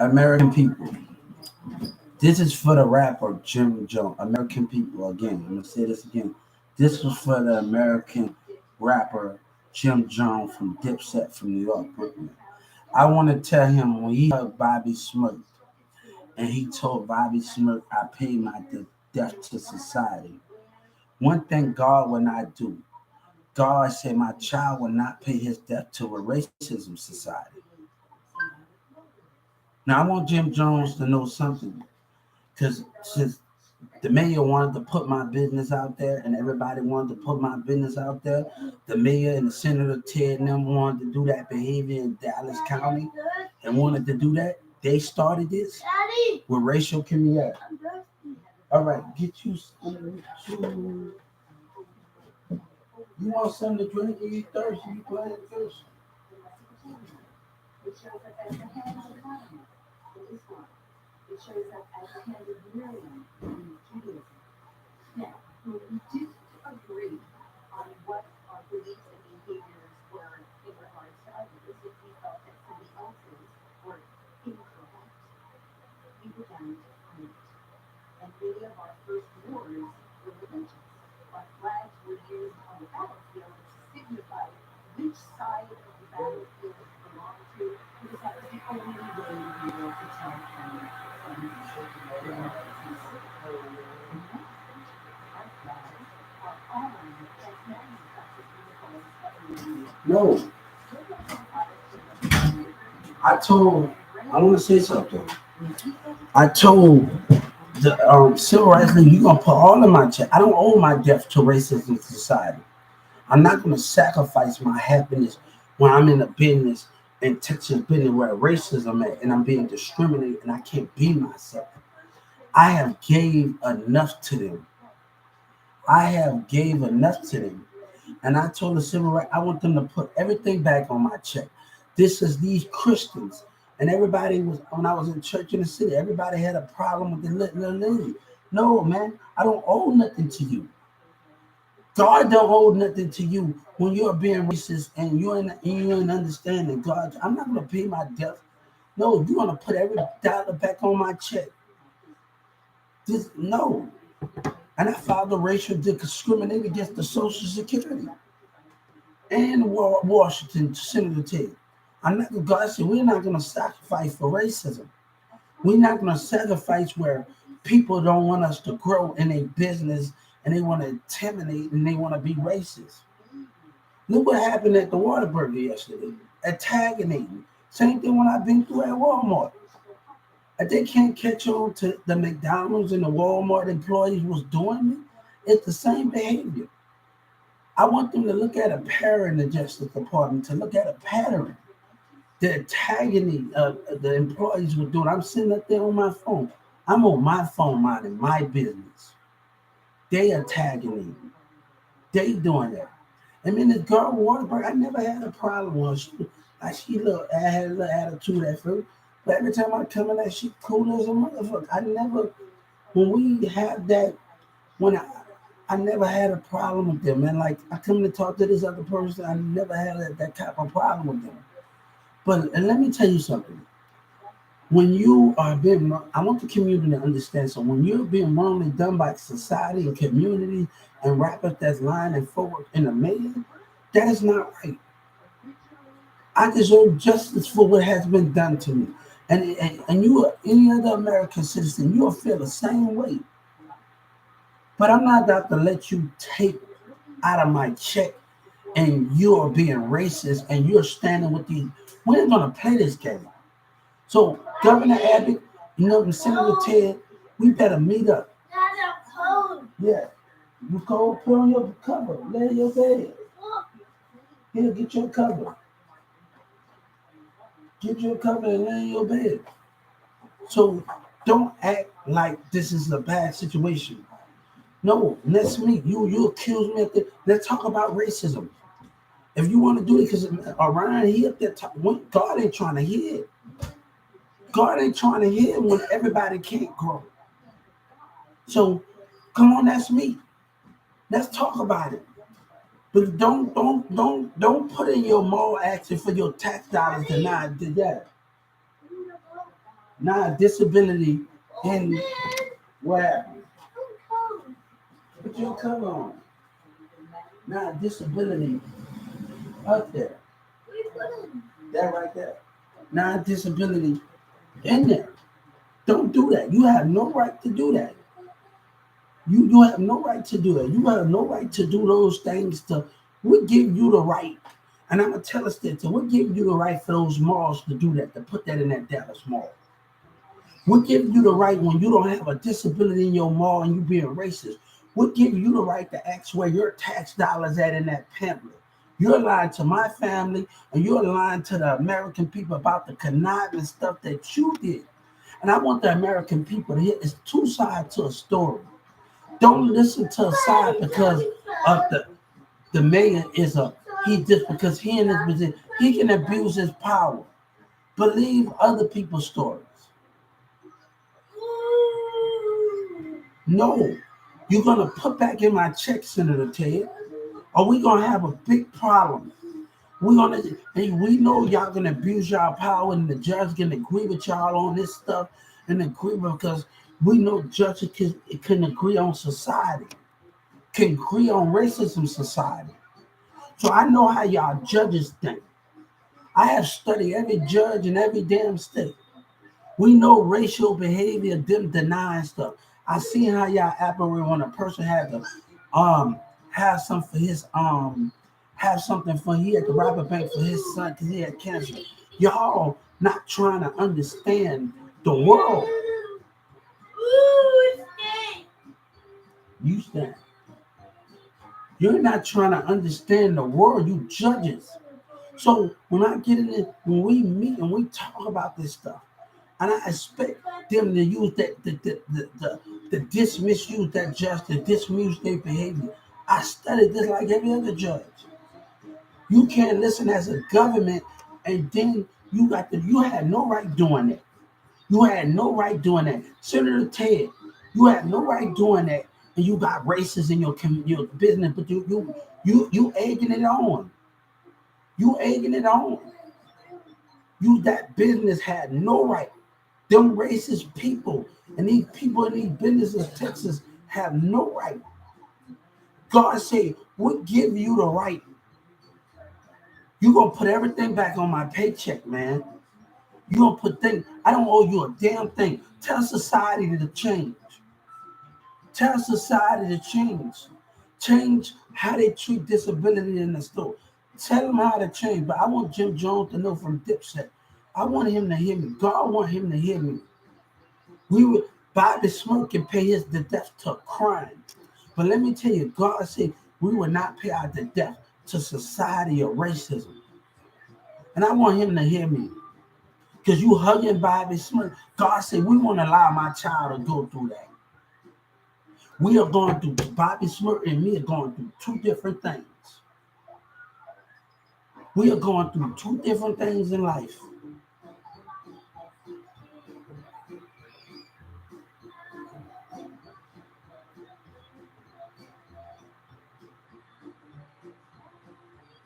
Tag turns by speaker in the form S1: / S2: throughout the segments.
S1: American people. This is for the rapper Jim Jones. American people, again, I'm gonna say this again. This was for the American rapper Jim Jones from Dipset from New York, Brooklyn. I want to tell him when he heard Bobby Smirk and he told Bobby Smirk, I paid my debt to society. One thing God will not do. God said my child will not pay his debt to a racism society. Now I want Jim Jones to know something. Because since the mayor wanted to put my business out there and everybody wanted to put my business out there, the mayor and the senator Ted and them wanted to do that behavior in Dallas County and wanted to do that. They started this with racial community. All right, get you something to. You want something to drink? Are you thirsty? You playing thirsty? No, I told. I want to say something. I told the civil rights league, you gonna put all of my check. I don't owe my death to racism society. I'm not gonna sacrifice my happiness when I'm in a business in Texas business where racism at and I'm being discriminated and I can't be myself. I have gave enough to them. I have gave enough to them. And I told the civil rights, I want them to put everything back on my check. This is these Christians. And everybody was, when I was in church in the city, everybody had a problem with the little lady. No, man, I don't owe nothing to you. God don't owe nothing to you when you're being racist and you're in understanding. God, I'm not gonna pay my debt. No, you're gonna put every dollar back on my check. This no. And I filed a racial discrimination against the Social Security and Washington Senator Ted. I'm not. God said we're not going to sacrifice for racism. We're not going to sacrifice where people don't want us to grow in a business and they want to intimidate and they want to be racist. Look what happened at the Whataburger yesterday. Antagonism. Same thing when I've been through at Walmart. If they can't catch on to the McDonald's and the Walmart employees was doing it, it's the same behavior. I want them to look at a pattern in the Justice Department, to look at a pattern. The antagonism the employees were doing. I'm sitting up there on my phone. I'm on my phone minding my business. They antagonism. They doing that. I mean, this girl Waterberg, I never had a problem with her. I had a little attitude at first. But every time I come in there, she cool as a motherfucker. I never, when we have that, when I never had a problem with them. And like, I come to talk to this other person, I never had that type of problem with them. But and let me tell you something. When you are being, I want the community to understand. So when you're being wrongly done by society and community and rappers that's lying and forward in the media, that is not right. I deserve justice for what has been done to me. And you or any other American citizen, you'll feel the same way. But I'm not about to let you take out of my check and you're being racist and you're standing with these. We're gonna play this game. So Governor Abbott, and Senator Ted, we better meet up. Yeah. You cold, put on your cover, lay in your bed. Here, get your cover. Get your cover and lay in your bed. So don't act like this is a bad situation. No, let's meet. You accuse me of this. Let's talk about racism. If you want to do it, because around here, God ain't trying to hear it. God ain't trying to hear it when everybody can't grow. So come on, let's meet. Let's talk about it. But don't put in your moral action for your tax dollars to not do that. Now disability in what happened? Put your cover on. Now disability up there. That right there. Now disability in there. Don't do that. You have no right to do that. You have no right to do that. You have no right to do those things to we give you the right. And I'm gonna tell us that we give you the right for those malls to do that, to put that in that Dallas mall. We give you the right when you don't have a disability in your mall and you being racist. We give you the right to ask where your tax dollars at in that pamphlet. You're lying to my family and you're lying to the American people about the conniving stuff that you did. And I want the American people to hear it's two sides to a story. Don't listen to a side because of the mayor is a he just because he in his position he can abuse his power. Believe other people's stories. No, you're gonna put back in my check, Senator Ted, or we gonna have a big problem. We're gonna we know y'all gonna abuse y'all power and the judge can agree with y'all on this stuff and agree because we know judges can agree on society, can agree on racism society. So I know how y'all judges think. I have studied every judge in every damn state. We know racial behavior, them denying stuff. I see how y'all operate when a person had to um have something for his have something for he had to rob a bank for his son because he had cancer. Y'all not trying to understand the world. You stand. You're not trying to understand the world, you judges. So when I get in it, when we meet and we talk about this stuff, and I expect them to use that the misuse that judge, to dismiss their behavior. I studied this like every other judge. You can't listen as a government, and then you had no right doing that. You had no right doing that. Senator Ted, you had no right doing that, and you got racists in your business, but you egging it on. You egging it on. You that business had no right. Them racist people and these people in these businesses, Texas, have no right. God said, we give you the right. You're gonna put everything back on my paycheck, man. You're gonna put things, I don't owe you a damn thing. Tell society to change. Tell society to change. Change how they treat disability in the store. Tell them how to change. But I want Jim Jones to know from Dipset. I want him to hear me. God want him to hear me. We would buy the smoke and pay his the death to crime. But let me tell you, God said we will not pay out the death to society or racism. And I want him to hear me. Because you hugging Bobby Smith. God said we won't allow my child to go through that. We are going through, Bobby Smith and me are going through two different things. We are going through two different things in life.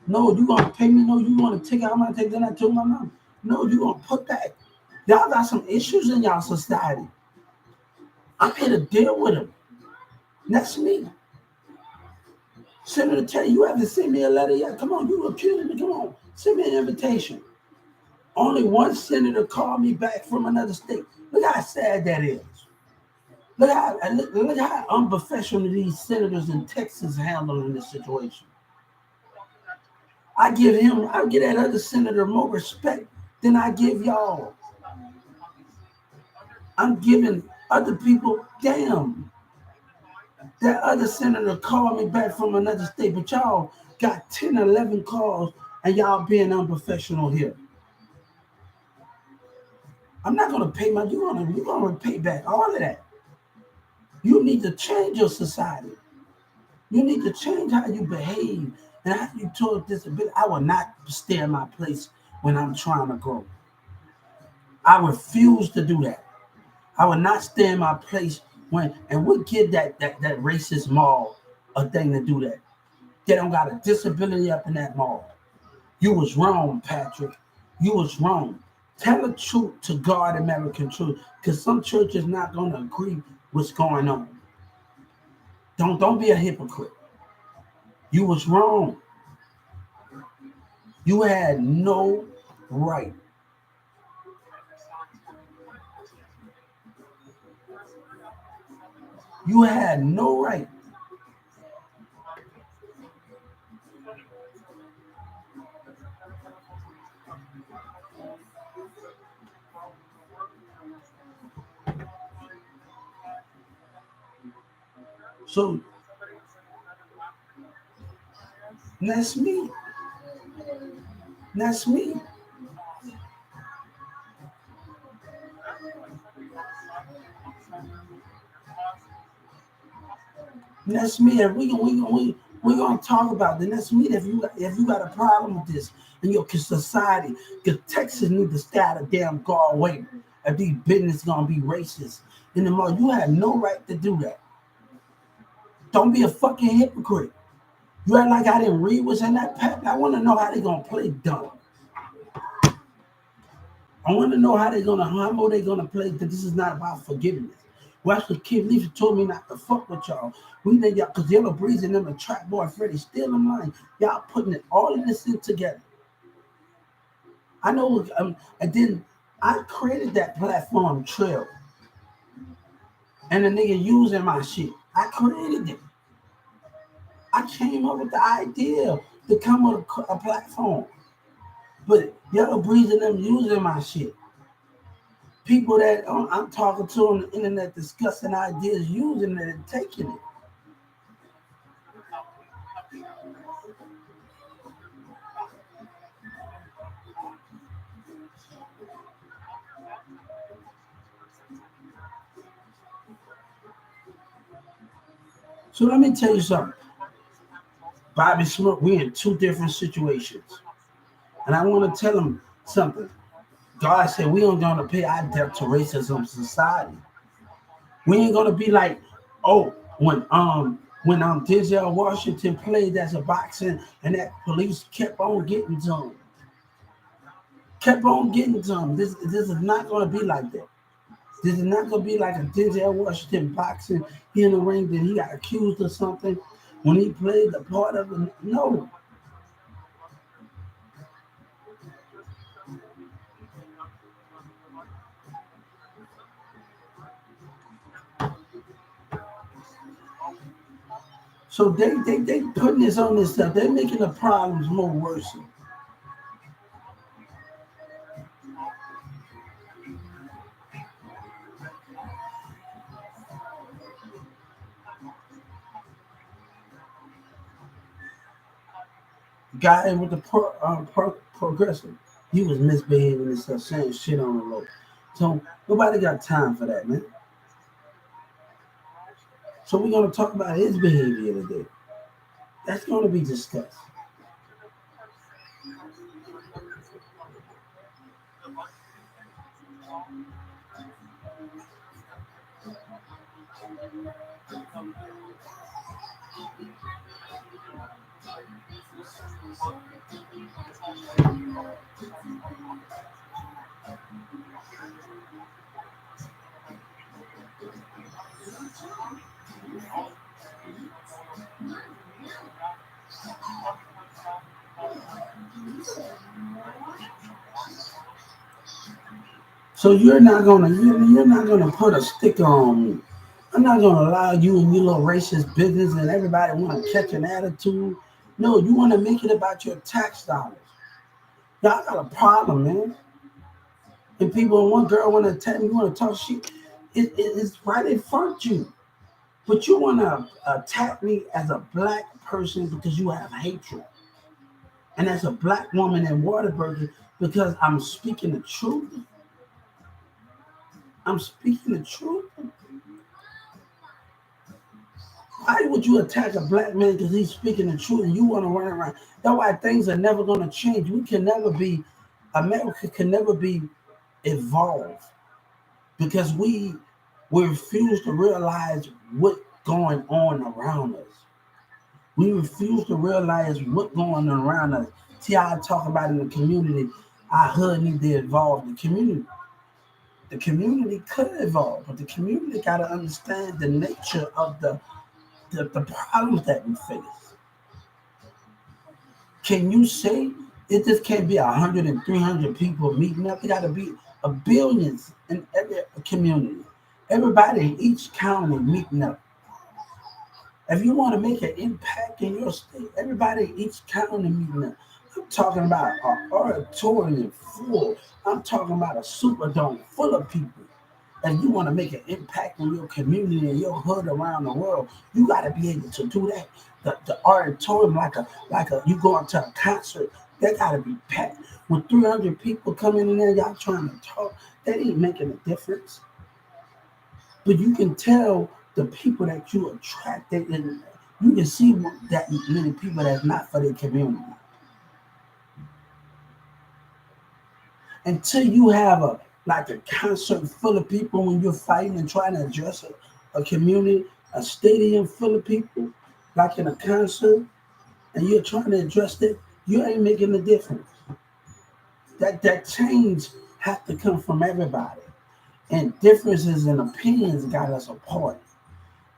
S1: No, you gonna pay me? No, you gonna take out my take? Then I told my mom. No, you gonna put that. Y'all got some issues in y'all society. I'm here to deal with them. That's me. Senator Terry, you haven't sent me a letter yet. Come on, you accusing me. Come on, send me an invitation. Only one senator called me back from another state. Look how sad that is. Look how unprofessional these senators in Texas handling this situation. I give that other senator more respect than I give y'all. I'm giving other people, damn. That other senator called me back from another state, but y'all got 10, 11 calls and y'all being unprofessional here. I'm not gonna pay you're gonna pay back all of that. You need to change your society. You need to change how you behave and how you talk disability. I will not stay in my place when I'm trying to grow. I refuse to do that. I will not stay in my place and we'll give that racist mall a thing to do that. They don't got a disability up in that mall. You was wrong, Patrick. You was wrong. Tell the truth to God, American truth, because some churches not going to agree what's going on. Don't be a hypocrite. You was wrong. You had no right. You had no right. So that's me. That's me. That's me. And we gonna talk about it. That's me. If you got a problem with this in your society, because Texas need to stay out of damn Galway. If these business gonna be racist in the mall, you have no right to do that. Don't be a fucking hypocrite. You act like I didn't read what's in that pack. I want to know how they gonna play dumb. I want to know how they gonna play. That this is not about forgiveness. Well, that's what Kid Leaf told me not to fuck with y'all. We think y'all, because Yellow Breeze and them and Trap Boy Freddy still in line. Y'all putting it all of this in together. I know. I created that platform Trail, and the nigga using my shit. I created it. I came up with the idea to come with a platform, but Yellow Breeze and them using my shit. People that I'm talking to on the internet discussing ideas, using it and taking it. So let me tell you something. Bobby Smoke, we in two different situations. And I want to tell him something. God said we ain't gonna pay our debt to racism society. We ain't gonna be like, oh, when Denzel Washington played as a boxing and that police kept on getting to him. Kept on getting to him. This is not gonna be like that. This is not gonna be like a Denzel Washington boxing. He in the ring that he got accused of something when he played the part of the no. So they putting this on this stuff. They're making the problems more worse. Guy with the progressive, he was misbehaving and stuff, saying shit on the low. So nobody got time for that, man. So we're gonna talk about his behavior today. That's gonna be discussed. So you're not gonna put a sticker on me. I'm not gonna allow you and your little racist business and everybody want to catch an attitude. No, you want to make it about your tax dollars. Y'all got a problem, man. And people, one girl want to tell me, you want to talk shit. It's right in front of you. But you want to attack me as a black person because you have hatred. And as a black woman in Waterbury because I'm speaking the truth. I'm speaking the truth. Why would you attack a black man because he's speaking the truth and you want to run around? That's why things are never going to change. We can never be, America can never be evolved because we refuse to realize what's going on around us. We refuse to realize what's going on around us. See how I talk about in the community. Our hood need to involve the community. The community could evolve, but the community got to understand the nature of the problems that we face. Can you say it just can't be 100 and 300 people meeting up? It got to be a billions in every community. Everybody in each county meeting up. If you want to make an impact in your state, everybody in each county meeting up. I'm talking about an auditorium full. I'm talking about a superdome full of people. And you want to make an impact in your community and your hood around the world, you got to be able to do that. The auditorium, like you going to a concert, that got to be packed. When 300 people coming in there, y'all trying to talk, that ain't making a difference. But you can tell the people that you attract, and you can see that many people that's not for their community. Until you have a concert full of people when you're fighting and trying to address a community, a stadium full of people, like in a concert, and you're trying to address it, you ain't making a difference. That change has to come from everybody. And differences in opinions got us apart.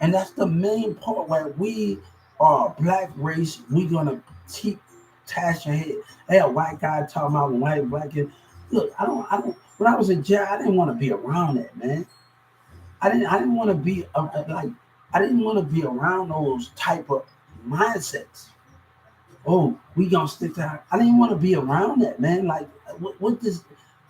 S1: And that's the main part where we are a black race. We're gonna keep tashing head. Hey, a white guy talking about white black kid. Look, I don't. When I was in jail, I didn't want to be around that, man. I didn't want to be like, I didn't want to be around those type of mindsets. Oh, we gonna stick to. I didn't want to be around that, man. Like, what this?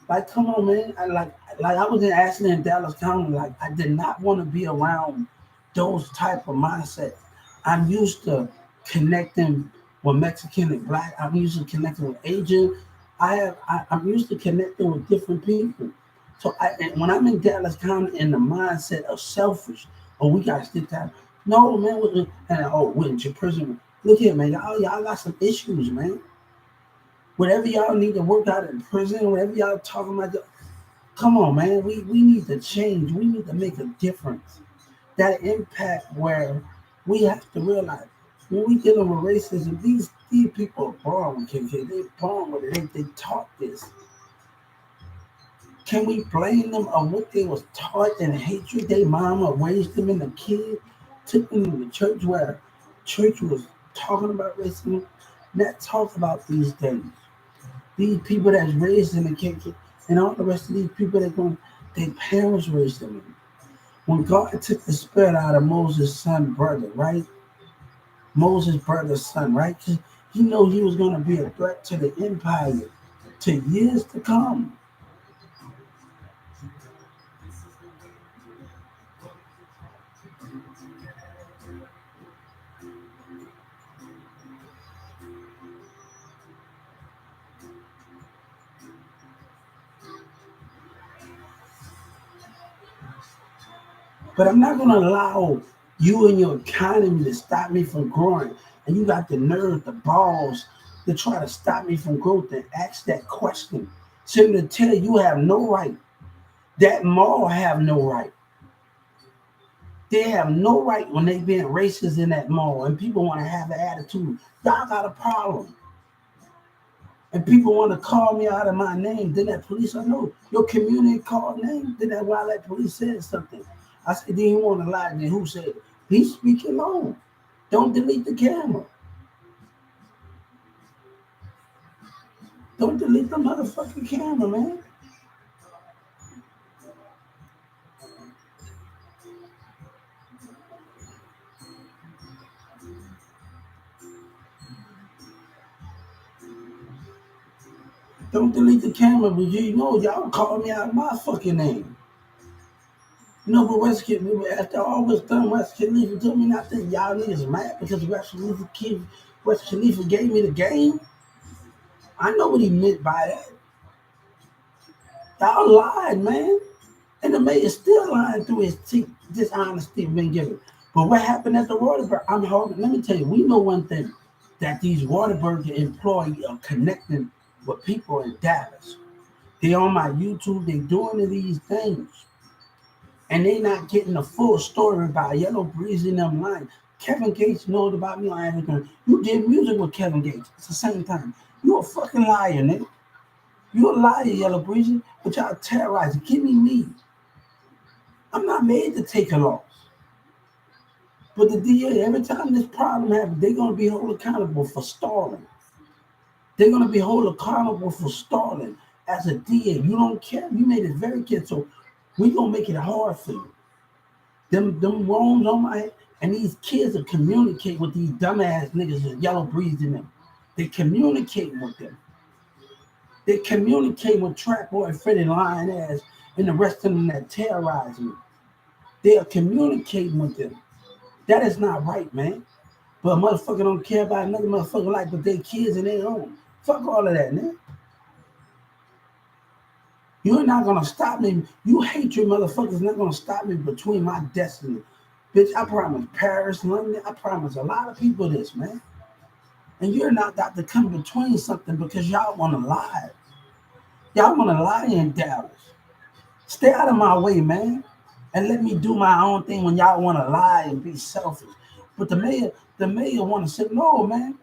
S1: Like, come on, man. Like I was in Ashland in Dallas County. Like, I did not want to be around those type of mindsets. I'm used to connecting with Mexican and black. I'm used to connecting with Asian. I'm used to connecting with different people. So and when I'm in Dallas County in the mindset of selfish, oh, we gotta stick that. No, man. And went to prison. Look here, man. Y'all got some issues, man. Whatever y'all need to work out in prison, whatever y'all talking about, come on, man. We need to change. We need to make a difference. That impact where we have to realize when we dealing with racism, these people are born with it. They're born with it. They taught this. Can we blame them on what they was taught in hatred? Their mama raised them in a kid, took them to the church where church was talking about racism. Not talk about these things. These people that's raised in the kitchen and all the rest of these people that going, their parents raised them. When God took the spirit out of Moses' son brother, right? Moses' brother's son, right? He know he was going to be a threat to the empire to years to come. But I'm not going to allow you and your economy to stop me from growing. And you got the nerve, the balls to try to stop me from growth and ask that question. Simply to tell you have no right. That mall have no right. They have no right when they being racist in that mall and people want to have an attitude. Y'all got a problem. And people want to call me out of my name. Then that police, I know your community called name. Then that why that police said something. I said, do you want to lie? Then who said it? He's speaking on. Don't delete the camera. Don't delete the motherfucking camera, man. Don't delete the camera, but you know y'all call me out of my fucking name. No, but after all was done, West Khalifa told me not that y'all niggas mad because West Khalifa gave me the game. I know what he meant by that. Y'all lied, man. And the mayor still lying through his teeth. Dishonesty been given. But what happened at the Waterburg? I'm hoping, let me tell you, we know one thing, that these Waterburg employees are connecting with people in Dallas. They on my YouTube, they doing these things. And they not getting the full story about Yellow Breeze in them line. Kevin Gates knows about me on everything. You did music with Kevin Gates at the same time. You a fucking liar, nigga. You're a liar, Yellow Breezy, but y'all terrorizing. Give me me. I'm not made to take a loss. But the DA, every time this problem happens, they're going to be held accountable for stalling. They're going to be held accountable for stalling. As a DA, you don't care. You made it very clear. So we're going to make it hard for you. Them wrongs on my head. And these kids will communicate with these dumbass niggas with Yellow Breeze in them. They communicate with them. They communicate with Trap Boy, Freddie Lion Ass, and the rest of them that terrorize me. They are communicating with them. That is not right, man. But a motherfucker don't care about another motherfucker life but their kids and their own. Fuck all of that, man. You're not gonna stop me. You hatred motherfuckers not gonna stop me between my destiny. Bitch, I promise Paris, London, I promise a lot of people this, man. And you're not got to come between something because y'all wanna lie. Y'all wanna lie in Dallas. Stay out of my way, man. And let me do my own thing when y'all wanna lie and be selfish. But the mayor wanna say, no, man.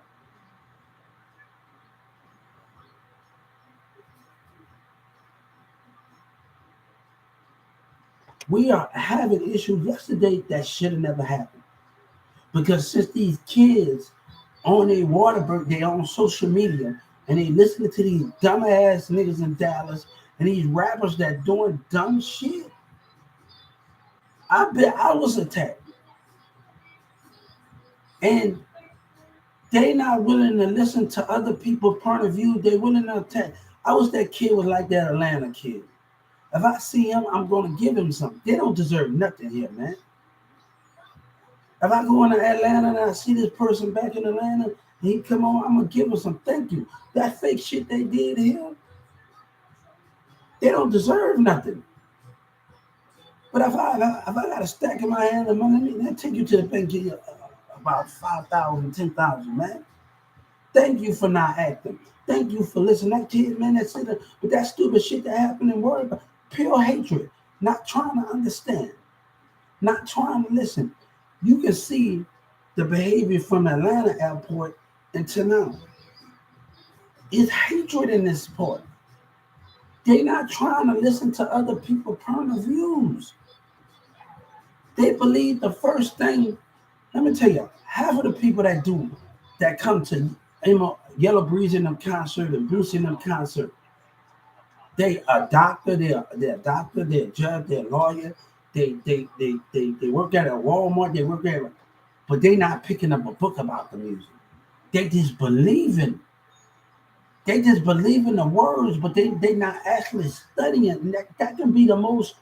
S1: We are having issues yesterday that should have never happened. Because since these kids on their Waterberg, they on social media, and they listening to these dumbass niggas in Dallas and these rappers that doing dumb shit, I bet I was attacked. And they not willing to listen to other people's point of view. They willing to attack. I wish that kid was like that Atlanta kid. If I see him, I'm gonna give him something. They don't deserve nothing here, man. If I go into Atlanta and I see this person back in Atlanta, and he come on, I'm gonna give him some thank you. That fake shit they did here, they don't deserve nothing. But if I got a stack in my hand of money, let me take you to the bank, give you about 5,000, 10,000, man. Thank you for not acting. Thank you for listening. That kid, man, that's it. But that stupid shit that happened and worried about pure hatred, not trying to understand, not trying to listen. You can see the behavior from Atlanta airport until now. It's hatred in this sport. They're not trying to listen to other people's point of views. They believe the first thing. Let me tell you, half of the people that come to Yellow Breeze in them concert and Bruce in them concert, they a doctor, they're a doctor, they're a judge, they're a lawyer, they work at a Walmart, they work at, but they not picking up a book about the music. They just believe in. They just believe in the words, but they not actually studying it. And that can be the most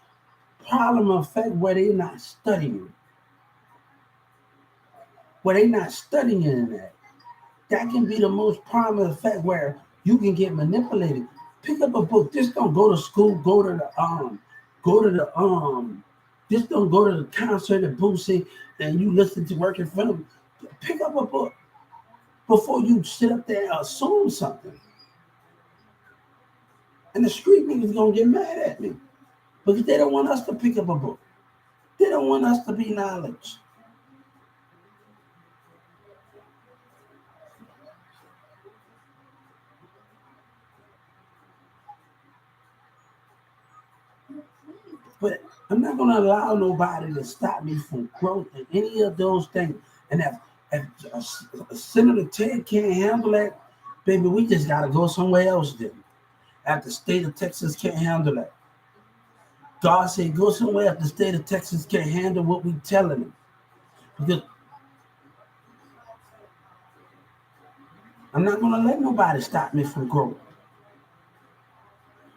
S1: problem effect where they're not studying. Where they're not studying that. That can be the most prominent effect where you can get manipulated. Pick up a book. Just don't go to school. Go to the Just don't go to the concert at Boosie and you listen to work in front of. Pick up a book before you sit up there and assume something. And the street niggas gonna get mad at me because they don't want us to pick up a book. They don't want us to be knowledge. But I'm not going to allow nobody to stop me from growth in any of those things. And if Senator Ted can't handle that, baby, we just got to go somewhere else then. If the state of Texas can't handle that. God said, go somewhere if the state of Texas can't handle what we telling them. Because I'm not going to let nobody stop me from growth.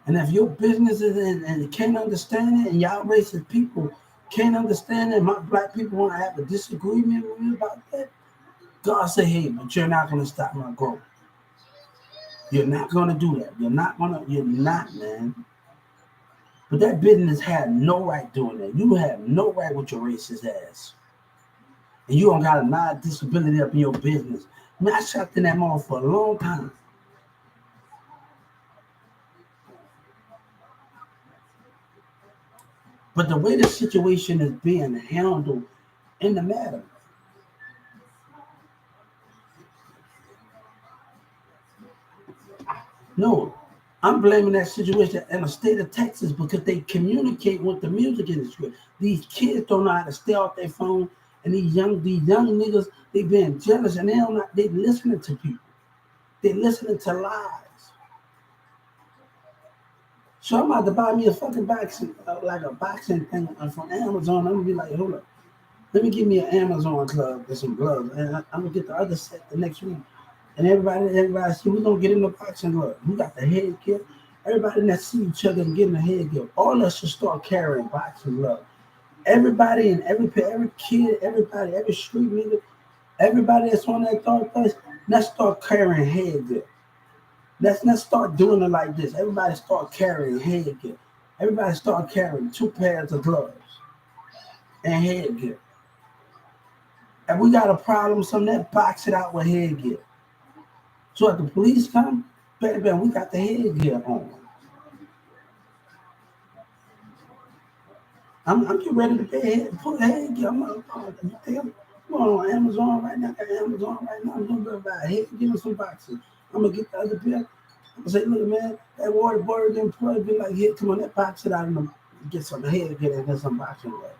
S1: And if your business is and can't understand it, and y'all racist people can't understand it, my black people want to have a disagreement with me about that, God say, hey, but you're not going to stop my growth. You're not going to do that. You're not, man. But that business had no right doing that. You have no right with your racist ass. And you don't got a non-disability up in your business. Man, I shot in that mall for a long time. But the way the situation is being handled in the matter, no. I'm blaming that situation in the state of Texas because they communicate with the music industry. These kids don't know how to stay off their phone, and these young niggas, they being jealous, and they listening to people. They listening to lies. So I'm about to buy me a fucking boxing, like a boxing thing from Amazon. I'm gonna be like, hold up, let me give me an Amazon glove and some gloves, and I'm gonna get the other set the next week. And everybody see we gonna get in the boxing glove. We got the headgear. Everybody that see each other and getting the headgear. All of us should start carrying boxing gloves. Everybody and every kid, everybody, every street nigga, everybody that's on that third place, let's start carrying headgear. Let's start doing it like this. Everybody start carrying headgear. Everybody start carrying 2 pairs of gloves and headgear. And we got a problem, some that box it out with headgear. So if the police come, baby, we got the headgear on. I'm getting ready to put headgear. I'm going on Amazon right now. I got Amazon right now. I'm gonna buy a headgear and some boxes. I'm gonna get the other pair. I'm gonna say, look, man, that water boy didn't plug. Be like, here, come on, that box it out and get some headgear and get some boxing gloves.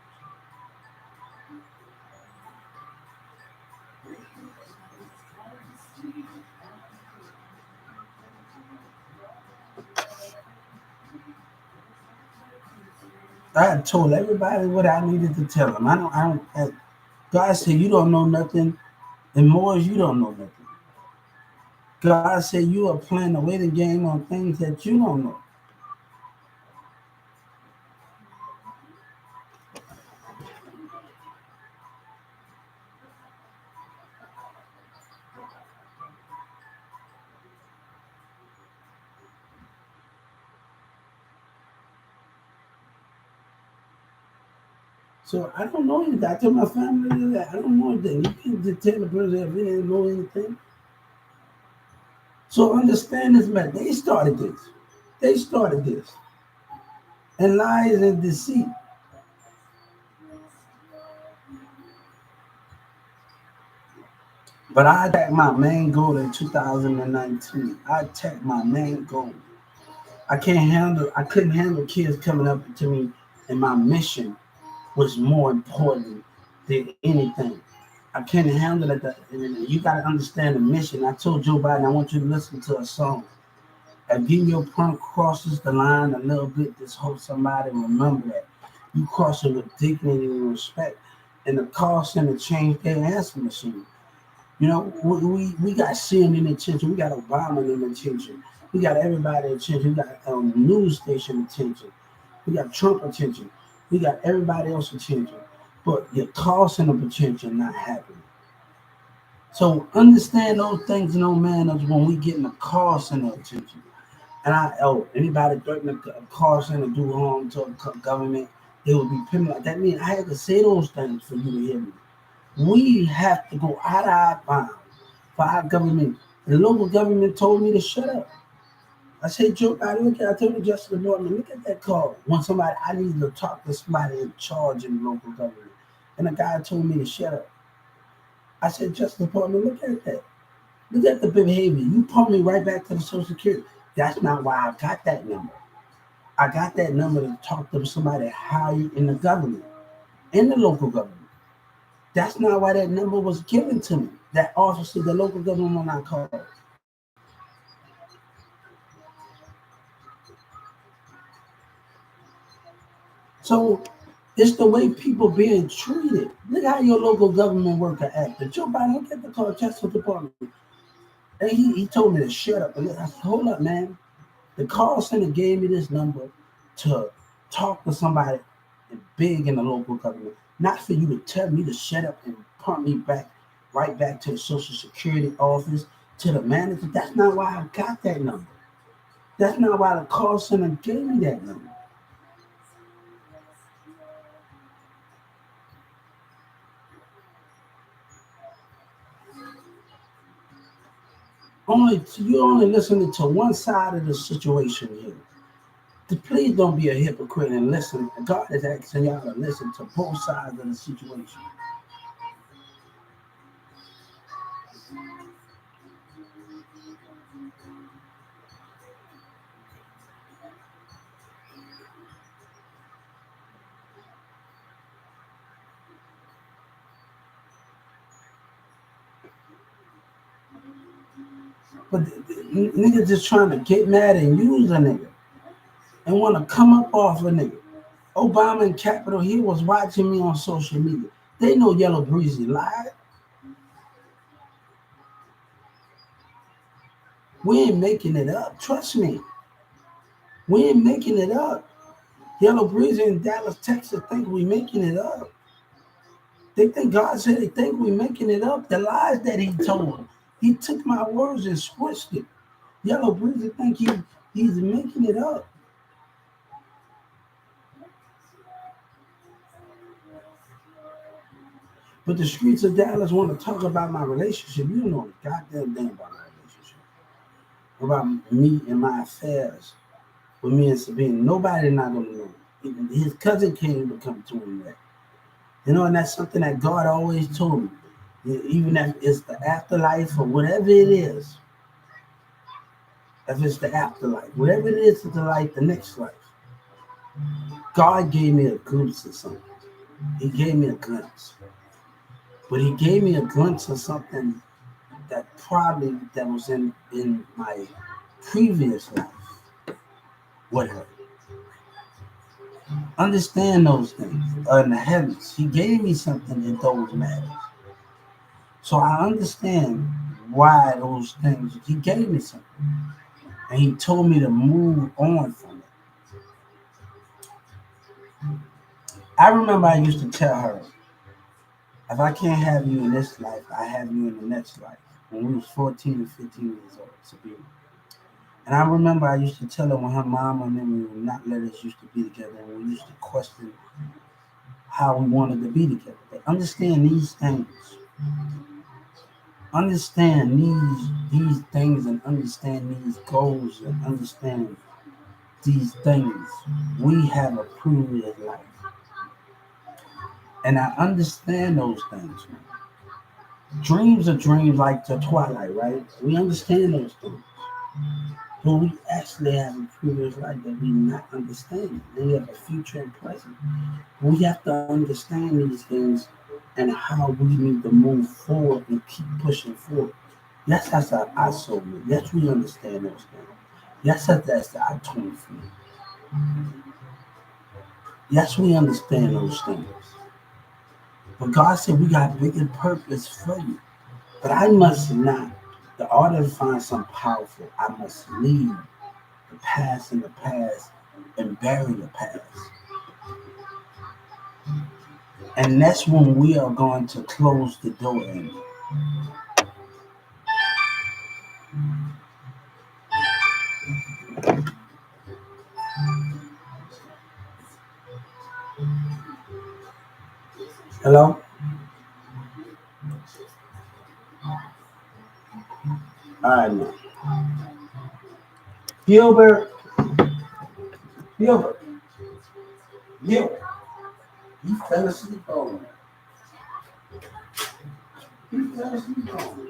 S1: I had told everybody what I needed to tell them. God said, you don't know nothing, and more as you don't know nothing. God said, you are playing a waiting game on things that you don't know. So I don't know anything. I tell my family that I don't know anything. You can't just tell the person if they didn't know anything. So understand this, man. They started this. They started this. And lies and deceit. But I attacked my main goal in 2019. I attacked my main goal. I couldn't handle kids coming up to me, and my mission was more important than anything. I can't handle it. You got to understand the mission. I told Joe Biden, I want you to listen to a song. If your punk crosses the line a little bit, just hope somebody remember that. You cross it with dignity and respect. And the call center changed their answer machine. You know, we got CNN attention, we got Obama in attention, we got everybody attention, we got news station attention, we got Trump attention, we got everybody else attention. But your call center attention not happening. So understand those things and those manners when we get in the call center attention. And anybody threatening a call center do harm to a government, they will be penalized. That means I had to say those things for you to hear me. We have to go out of our bounds for our government. The local government told me to shut up. I said, Joe, I told the Justice Department, look at that call. When somebody, I need to talk to somebody in charge in the local government. And the guy told me to shut up. I said, Justice Department, look at that. Look at the behavior. You pumped me right back to the Social Security. That's not why I got that number. I got that number to talk to somebody higher in the government, in the local government. That's not why that number was given to me. That officer, the local government when I called. So it's the way people being treated. Look how your local government worker acted. Joe Biden, look at the call Justice Department. And he told me to shut up. And I said, hold up, man. The call center gave me this number to talk to somebody big in the local government, not for you to tell me to shut up and pump me back right back to the Social Security office, to the manager. That's not why I got that number. That's not why the call center gave me that number. Only you're only listening to one side of the situation here. Please don't be a hypocrite and listen. God is asking y'all to listen to both sides of the situation. But niggas just trying to get mad and use a nigga and want to come up off a nigga. Obama and Capitol Hill was watching me on social media. They know Yellow Breezy lied. We ain't making it up. Trust me. We ain't making it up. Yellow Breezy in Dallas, Texas think we making it up. They think God said they think we making it up. The lies that he told. He took my words and switched it. Yellow Breezy think he's making it up. But the streets of Dallas want to talk about my relationship. You don't know a goddamn thing about my relationship. About me and my affairs with me and Sabine. Nobody not gonna know. His cousin can't even come to him yet. You know, and that's something that God always told me. Even if it's the afterlife or whatever it is, if it's the afterlife, whatever it is, it's the life, the next life. God gave me a glimpse of something. He gave me a glimpse. But he gave me a glimpse of something that was in my previous life with her. Understand those things in the heavens. He gave me something in those matters. So I understand why those things, he gave me something. And he told me to move on from it. I remember I used to tell her, if I can't have you in this life, I have you in the next life. When we was 14 and 15 years old, Sabina. And I remember I used to tell her when her mom and them would not let us used to be together, and we used to question how we wanted to be together. But understand these things. Understand these things and understand these goals and understand these things. We have a previous life. And I understand those things. Dreams are dreams like the twilight, right? We understand those things. But we actually have a previous life that we not understand. And we have a future and present. We have to understand these things and how we need to move forward and keep pushing forward. Yes, that's our soul. Yes, we understand those things. Yes, that's the I 23. Yes, we understand those things. But God said we got bigger purpose for you. But I must not. The order to find something powerful, I must leave the past in the past and bury the past. And that's when we are going to close the door in. Hello? All right, man. Gilbert, Gilbert, Gilbert. He fell asleep on me. He fell asleep on me.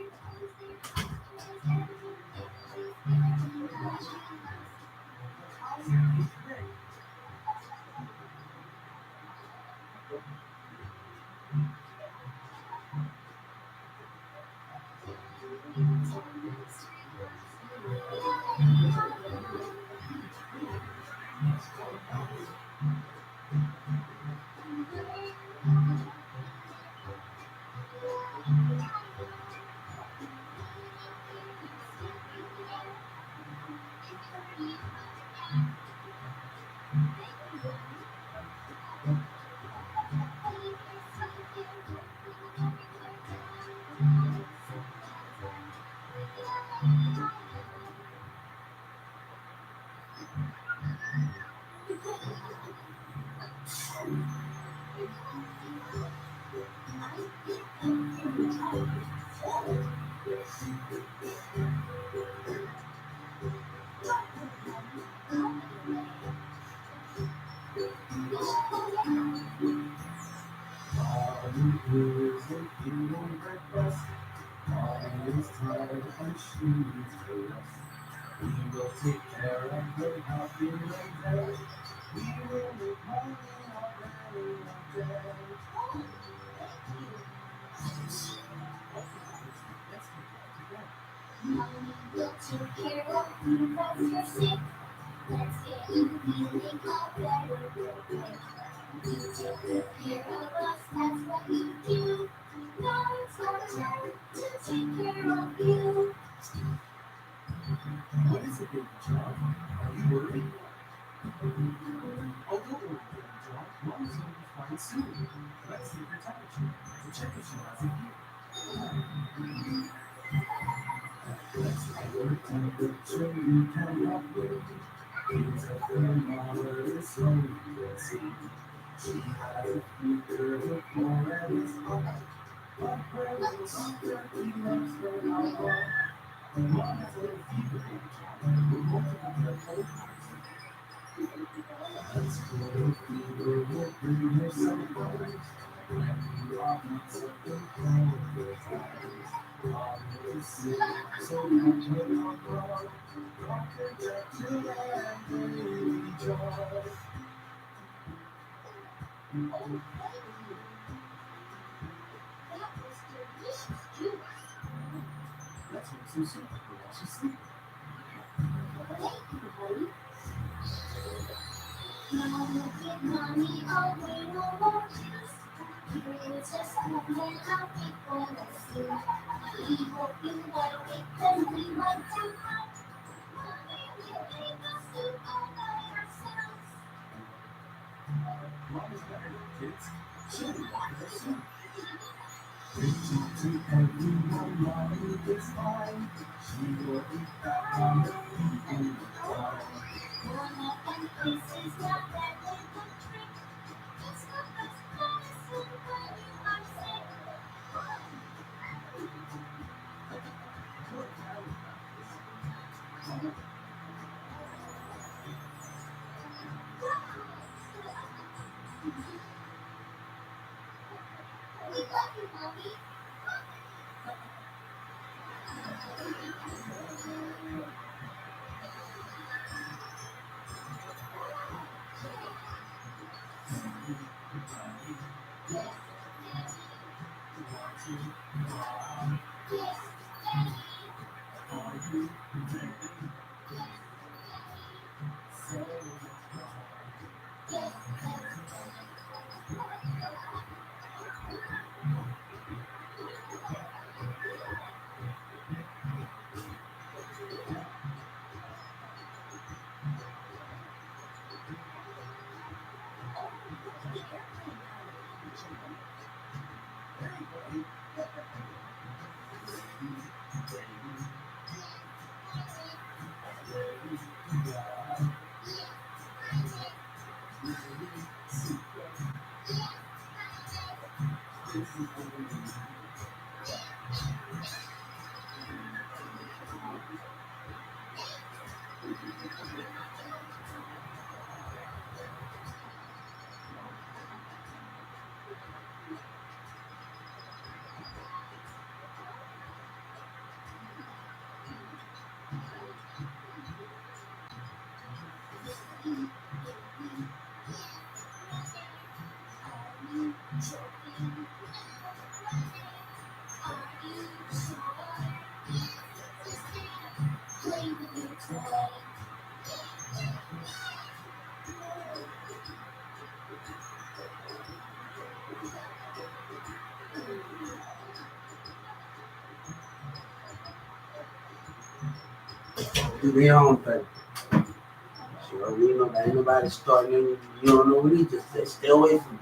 S1: Do their own thing. So you know, ain't nobody starting. You don't know what he just said. Stay away from me.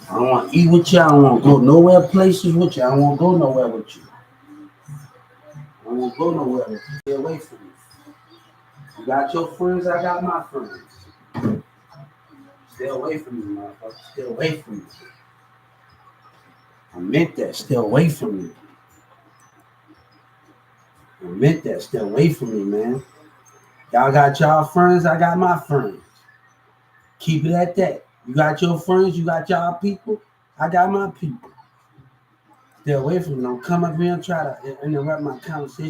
S1: I don't want to eat with you. I don't want to go nowhere places with you. I don't want to go nowhere with you. I don't want to go nowhere with you. Stay away from me. You got your friends. I got my friends. Stay away from me, motherfucker. Stay away from me. I meant that. Stay away from me. I meant that. Stay away from me, man. Y'all got y'all friends. I got my friends. Keep it at that. You got your friends. You got y'all people. I got my people. Stay away from me. Don't come up here and try to interrupt my conversation.